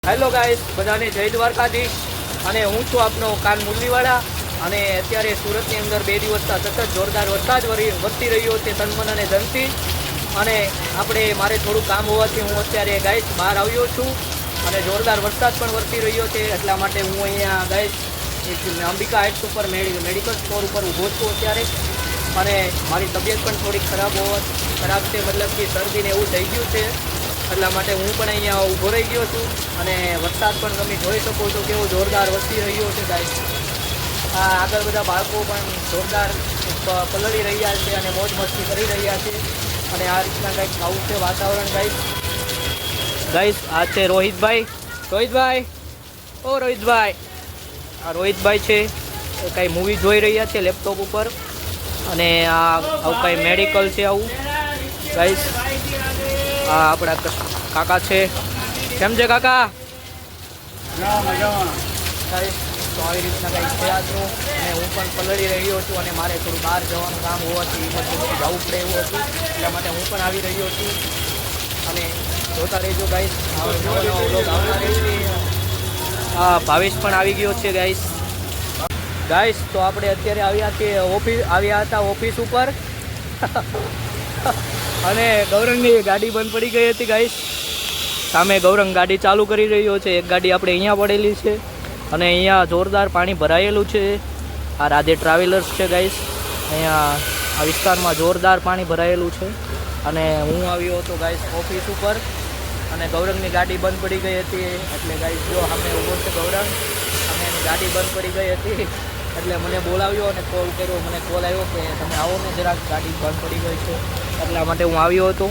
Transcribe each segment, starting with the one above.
Hello guys, બધાને જય દ્વારકાધીશ. અને હું છું આપનો કાન મુરલીવાળા. અને અત્યારે સુરતની અંદર 2 દિવસથી સતત જોરદાર વરસાદ વરસી રહ્યો છે તન મન અને ધનથી. અને મારે થોડું કામ હોવાથી હું અત્યારે ગાઈસ બહાર આવ્યો છું. અને જોરદાર વરસાદ પણ વરસી રહ્યો છે, એટલા માટે હું અહીંયા ગાઈસ અંબિકા હાઇટ્સ ઉપર મેડિકલ સ્ટોર ઉપર ઊભો છું અત્યારે. અને મારી તબિયત પણ થોડી ખરાબ છે, મતલબ કે શરદીને એવું થઈ ગયું છે, એટલા માટે હું પણ અહીંયા ઊભો રહી ગયો છું. અને વરસાદ પણ તમે જોઈ શકો છો કેવો જોરદાર વરસી રહ્યો છે ગાઈસ. આગળ બધા બાળકો પણ જોરદાર પલળી રહ્યા છે અને મોજ મસ્તી કરી રહ્યા છે. અને આ રીતના કંઈક આવું છે વાતાવરણ ગાઈસ. આ છે રોહિતભાઈ. ઓ રોહિતભાઈ, આ રોહિતભાઈ છે, કંઈ મૂવી જોઈ રહ્યા છે લેપટોપ ઉપર. અને આવું કંઈ મેડિકલ છે આવું ગાઈસ. આ આપણા કાકા છે. કેમ છે કાકા? ગાઈસ, તો આવી રીતના કંઈક છે આજનું. અને હું પણ પલળી રહ્યો છું અને મારે થોડું બહાર જવાનું કામ હોવાથી ઇમરજન્સી જવું પડે એવું હતું, એટલા માટે હું પણ આવી રહ્યો છું. અને જોતા રહેજો ગાઈસ, આવતા રહેશે. હા, ભાવેશ પણ આવી ગયો છે ગાઈસ. તો આપણે અત્યારે આવ્યા હતા ઓફિસ ઉપર. અને ગૌરંગની ગાડી બંધ પડી ગઈ હતી ગાઈસ. સામે ગૌરંગ ગાડી ચાલુ કરી રહ્યો છે. એક ગાડી આપણે અહીંયા પડેલી છે અને અહીંયા જોરદાર પાણી ભરાયેલું છે. આ રાધે ટ્રાવેલર્સ છે ગાઈસ. અહીંયા આ વિસ્તારમાં જોરદાર પાણી ભરાયેલું છે. અને હું આવ્યો હતો ગાઈસ ઓફિસ ઉપર અને ગૌરંગની ગાડી બંધ પડી ગઈ હતી. એટલે ગાઈસ જો સામે ઊભો છે ગૌરંગ અને એની ગાડી બંધ પડી ગઈ હતી, એટલે મને બોલાવ્યો અને કોલ કર્યો. મને કોલ આવ્યો કે તમે આવો ને જરાક, ગાડી બંધ પડી ગઈ છે, એટલા માટે હું આવ્યો હતો.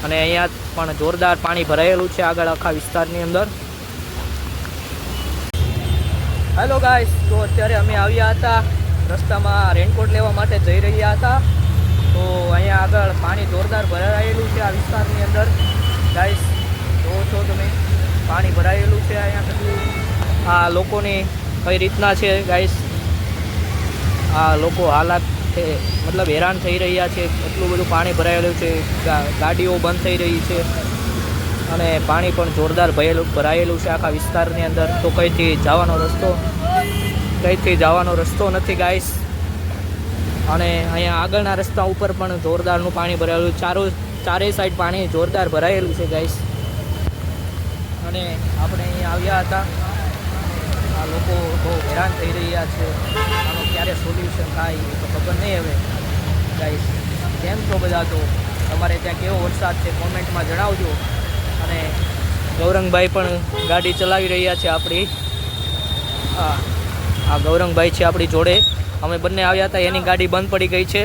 અને અહીંયા પણ જોરદાર પાણી ભરાયેલું છે આગળ આખા વિસ્તારની અંદર. હેલો ગાઈસ, તો અત્યારે અમે આવ્યા હતા રસ્તામાં રેનકોટ લેવા માટે જઈ રહ્યા હતા. તો અહીંયા આગળ પાણી જોરદાર ભરાયેલું છે આ વિસ્તારની અંદર ગાઈસ. જોવો છો તમે, પાણી ભરાયેલું છે અહીંયા કેટલું. આ લોકોની કઈ રીતના છે ગાઈસ, આ લોકો હાલાત છે, મતલબ હેરાન થઈ રહ્યા છે. એટલું બધું પાણી ભરાયેલું છે, ગાડીઓ બંધ થઈ રહી છે. અને પાણી પણ જોરદાર ભરાયેલું છે આખા વિસ્તારની અંદર. તો કંઈથી જવાનો રસ્તો નથી ગાઈસ. અને અહીંયા આગળના રસ્તા ઉપર પણ જોરદારનું પાણી ભરાયેલું. ચારેય સાઈડ પાણી જોરદાર ભરાયેલું છે ગાઈસ. અને આપણે અહીંયા આવ્યા હતા. આ લોકો બહુ હેરાન થઈ રહ્યા છે. આનું ક્યારે સોલ્યુશન થાય એ તો ખબર નહીં હવે ગાઈસ. કેમ છો બધા? તો તમારે ત્યાં કેવો વરસાદ છે કોમેન્ટમાં જણાવજો. અને ગૌરંગભાઈ પણ ગાડી ચલાવી રહ્યા છે આપણી. આ ગૌરંગભાઈ છે આપણી જોડે. અમે બંને આવ્યા હતા, એની ગાડી બંધ પડી ગઈ છે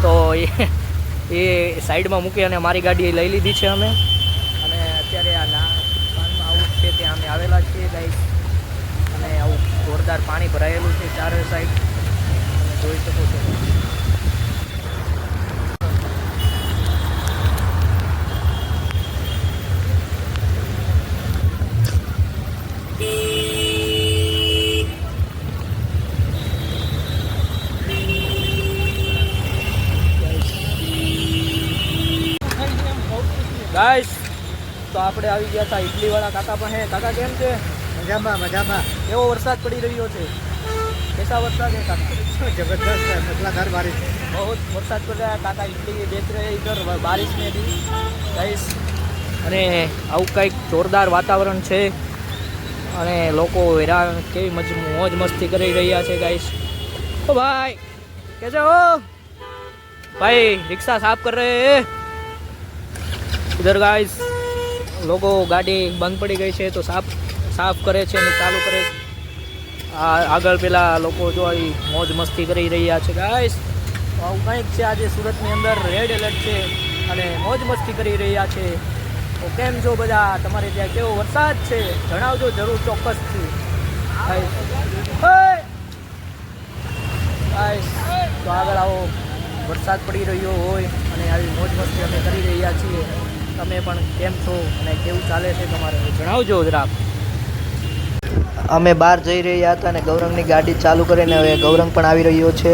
તો એ સાઈડમાં મૂકી અને મારી ગાડી લઈ લીધી છે અમે. અને અત્યારે આ નાનમાં આવું છે ત્યાં અમે આવેલા છીએ ગાઈસ. અને આવું જોરદાર પાણી ભરાયેલું છે ચારે સાઈડ, તમે જોઈ શકો છો. ગાઈસ, તો આપણે આવી ગયા હતા ઇડલીવાળા કાકા પાસે. કાકા કેમ છે? મજામાં. એવો વરસાદ પડી રહ્યો છે. कैसा वरसाद है काका? जबरदस्त है, मूसलाधार बारिश है. बहुत वरसाद पड़ रहा है काका. इडली बेच रहे हैं इधर बारिश में भी गाइस. અને આવું કંઈક જોરદાર વાતાવરણ છે અને લોકો હેરાન કેવી મોજ મસ્તી કરી રહ્યા છે ગાઈસ. ઓ ભાઈ कैसे हो भाई? रिक्शा साफ कर रहे हैं इधर गाइस. લોકો ગાડી બંધ પડી ગઈ છે તો સાફ કરે છે અને ચાલુ કરે છે. આગળ પેલા લોકો જો મોજ મસ્તી કરી રહ્યા છે ગાઈસ. આવું કંઈક છે આજે સુરતની અંદર. રેડ એલર્ટ છે અને મોજ મસ્તી કરી રહ્યા છે. તો કેમ છો બધા? તમારે ત્યાં કેવો વરસાદ છે જણાવજો જરૂર, ચોક્કસથી ગાઈસ. તો આગળ આવો વરસાદ પડી રહ્યો હોય અને આવી મોજ મસ્તી અમે કરી રહ્યા છીએ. તમે પણ કેમ છો અને કેવું ચાલે છે તમારે જણાવજો જરાક. અમે બહાર જઈ રહ્યા હતા અને ગૌરંગની ગાડી ચાલુ કરીને હવે ગૌરંગ પણ આવી રહ્યો છે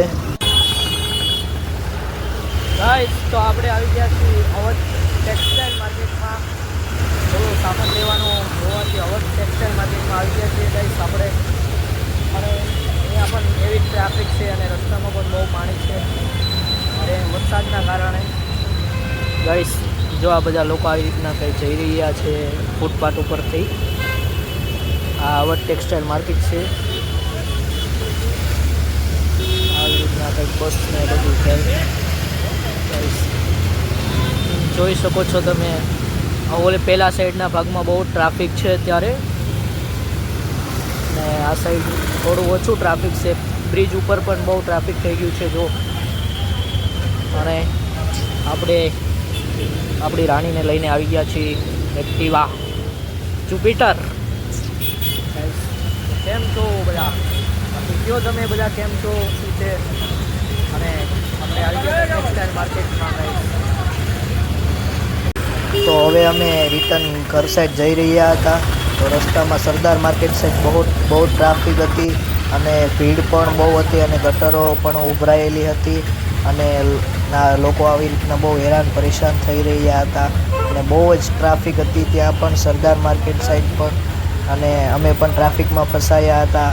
ગાઈસ. તો આપણે આવી ગયા છીએ અવધ ટેક્સટાઇલ માર્કેટમાં. થોડો સામાન લેવાનો હોવાથી અવધ ગાઈસ જો આ બધા લોકો આવી રીતના કંઈ જઈ રહ્યા છે ફૂટપાથ ઉપરથી. આ અવધ ટેક્સટાઇલ માર્કેટ છે. આવી રીતના કંઈક બસ ને બધું છે. ગાઈસ જોઈ શકો છો તમે, ઓલે પહેલા સાઈડના ભાગમાં બહુ ટ્રાફિક છે અત્યારે, ને આ સાઈડ થોડું ઓછું ટ્રાફિક છે. બ્રિજ ઉપર પણ બહુ ટ્રાફિક થઈ ગયું છે જો. અને આપણે આપણી રાણીને લઈને આવી ગયા છીએ એક્ટિવા જુપિટર. કેમ છો બધા? બાકી કયો તમે બધા કેમ છો, શું છે? અને આપણે આવી ગયા ટેક્સટાઇલ માર્કેટમાં તો હવે અમે રિટર્ન ઘર સાઈડ જઈ રહ્યા હતા. તો રસ્તામાં સરદાર માર્કેટ સાઈડ બહુ ટ્રાફિક હતી અને ભીડ પણ બહુ હતી અને ગટરો પણ ઉભરાયેલી હતી અને લોકો આવી રીતના બહુ હેરાન પરેશાન થઈ રહ્યા હતા અને બહુ જ ટ્રાફિક હતી ત્યાં પણ સરદાર માર્કેટ સાઈડ પર. અને અમે પણ ટ્રાફિકમાં ફસાયા હતા.